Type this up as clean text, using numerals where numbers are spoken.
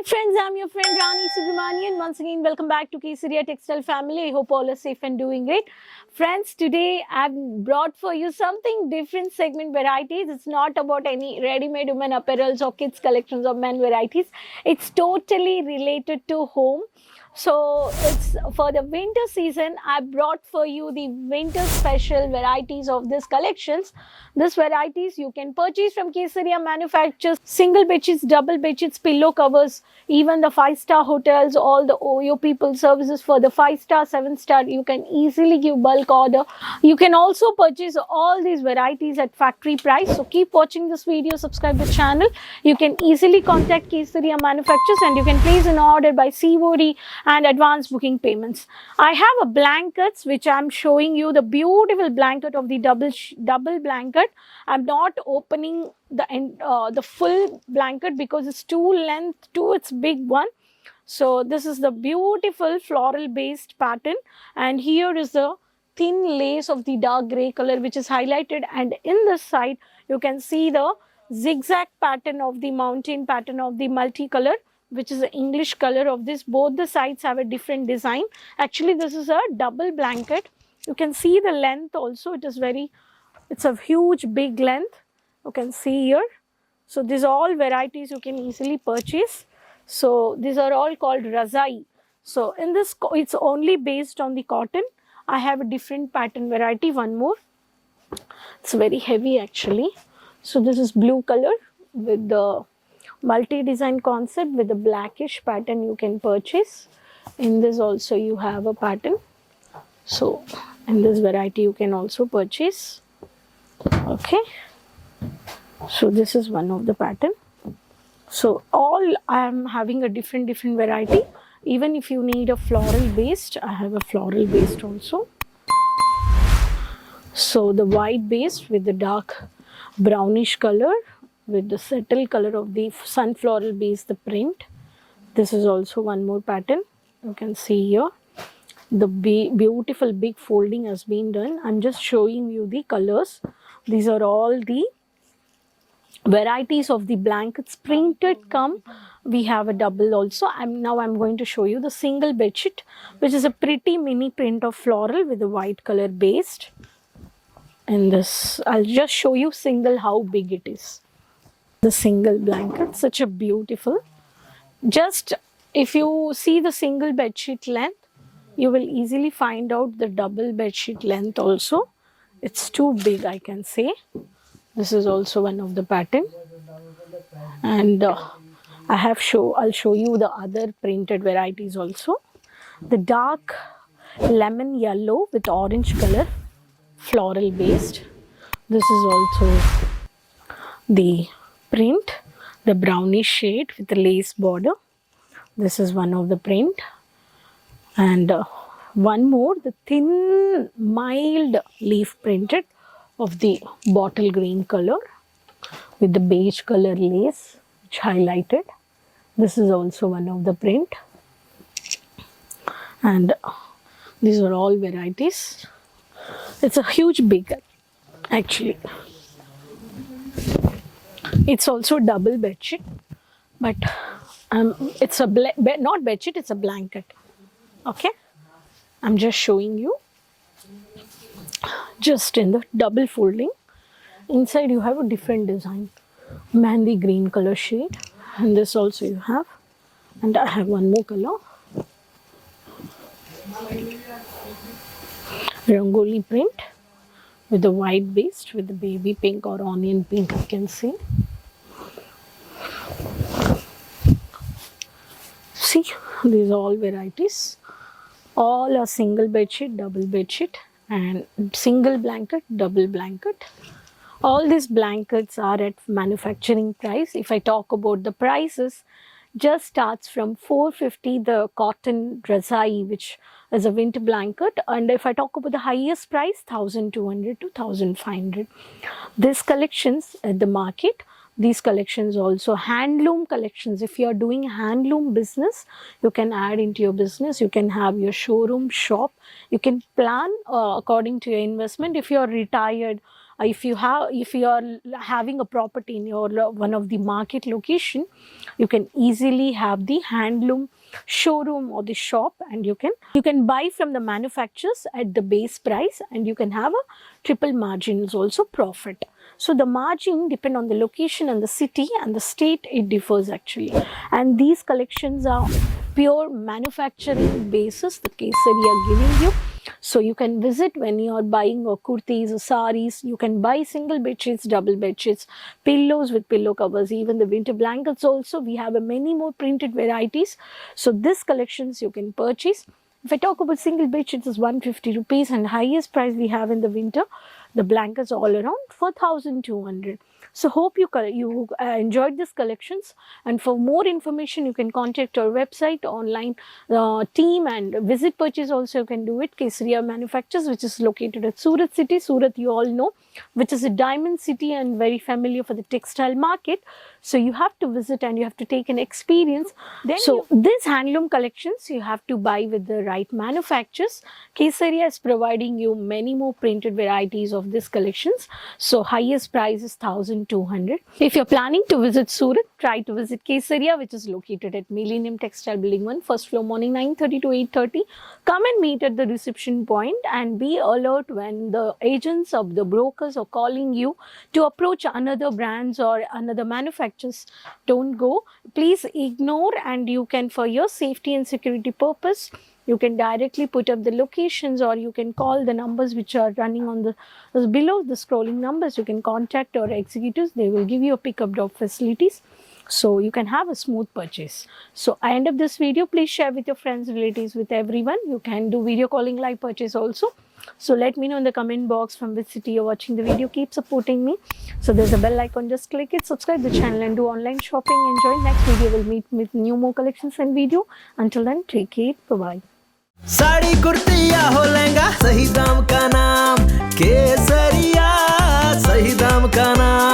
friends, I'm your friend Rani Subramanian. Once again, welcome back to Kesaria Textile Family. I hope all are safe and doing great. Friends, today I've brought for you something different segment varieties. It's not about any ready-made women apparels or kids collections of men varieties. It's totally related to home. So it's for the winter season. I brought for you the winter special varieties of these collections. These varieties you can purchase from Kesaria manufactures single bedsheets, double bedsheets, pillow covers, even the 5-star hotels, all the OYO people services for the 5-star, 7-star. You can easily give bulk order. You can also purchase all these varieties at factory price. So keep watching this video, subscribe the channel. You can easily contact Kesaria manufacturers and you can place an order by COD and advance booking payments. I have a blankets which I'm showing you, the beautiful blanket of the double blanket. I'm not opening the full blanket because it's too length to its big one. So this is the beautiful floral based pattern, and here is the thin lace of the dark gray color which is highlighted, and in this side you can see the zigzag pattern of the mountain pattern of the multicolor, which is the English color of this. Both the sides have a different design. Actually, this is a double blanket. You can see the length also. It's a huge big length. You can see here. So these are all varieties you can easily purchase. So these are all called Razai. So in this, it's only based on the cotton. I have a different pattern variety, one more. It's very heavy actually. So this is blue color with the multi-design concept with the blackish pattern you can purchase. In this also you have a pattern. So in this variety you can also purchase. Okay. So this is one of the pattern. So all I am having a different variety. Even if you need a floral based, I have a floral based also. So the white based with the dark brownish color with the subtle color of the sunflower base, the print. This is also one more pattern. You can see here the beautiful big folding has been done. I'm just showing you the colors. These are all the varieties of the blankets printed come. We have a double also. I'm going to show you the single bedsheet, which is a pretty mini print of floral with a white color based. And this, I'll just show you single how big it is. The single blanket, such a beautiful. Just if you see the single bedsheet length, you will easily find out the double bedsheet length also. It's too big, I can say. This is also one of the pattern, and I'll show you the other printed varieties also. The dark lemon yellow with orange color, floral based. This is also the print, the brownish shade with the lace border. This is one of the print, and one more, the thin mild leaf printed of the bottle green color with the beige color lace which highlighted. This is also one of the print, and these are all varieties. It's a huge big actually. It's also double bedsheet, but it's a not bedsheet, it's a blanket. Okay, I'm just showing you just in the double folding. Inside you have a different design, mandy green color shade, and this also you have, and I have one more color, rangoli print with the white base with the baby pink or onion pink, you can see. See, these are all varieties. All are single bedsheet, double bedsheet, and single blanket, double blanket. All these blankets are at manufacturing price. If I talk about the prices, just starts from 450, the cotton Razai, which is a winter blanket, and if I talk about the highest price, 1200 to 1500. These collections at the market, these collections also handloom collections. If you are doing handloom business, you can add into your business. You can have your showroom shop. You can plan according to your investment. If you are retired if you are having a property in your one of the market location, you can easily have the handloom showroom or the shop, and you can buy from the manufacturers at the base price, and you can have a triple margin is also profit. So the margin depend on the location and the city and the state, it differs actually. And these collections are pure manufacturing basis, the Kesari are giving you. So you can visit when you are buying kurtis or saris. You can buy single bed sheets, double bed sheets, pillows with pillow covers, even the winter blankets also. We have many more printed varieties. So this collections you can purchase. If I talk about single bed sheets, is 150 rupees, and highest price we have in the winter, the blankets all around 4,200. So hope you enjoyed these collections, and for more information you can contact our website, online team, and visit purchase also you can do it. Kesaria Manufactures, which is located at Surat city. Surat you all know, which is a diamond city and very familiar for the textile market. So you have to visit and you have to take an experience. Then these handloom collections you have to buy with the right manufacturers. Kesaria is providing you many more printed varieties of these collections. So highest price is 1,200. If you're planning to visit Surat, try to visit Kesaria, which is located at Millennium Textile Building 1, first floor, morning 9:30 to 8:30. Come and meet at the reception point and be alert when the agents of the brokers are calling you to approach another brands or another manufacturers. Don't go. Please ignore, and you can, for your safety and security purpose, you can directly put up the locations, or you can call the numbers which are running on the below the scrolling numbers. You can contact our executives. They will give you a pickup drop facilities, so you can have a smooth purchase. So I end up this video. Please share with your friends, relatives, with everyone. You can do video calling, live purchase also. So let me know in the comment box from which city you're watching the video. Keep supporting me. So there's a bell icon, just click it, subscribe the channel, and do online shopping. Enjoy. Next video we'll meet with new more collections and video. Until then, take care. Bye-bye. Sari kurti या हो लहंगा, सही दाम का नाम केसरिया, सही दाम का नाम।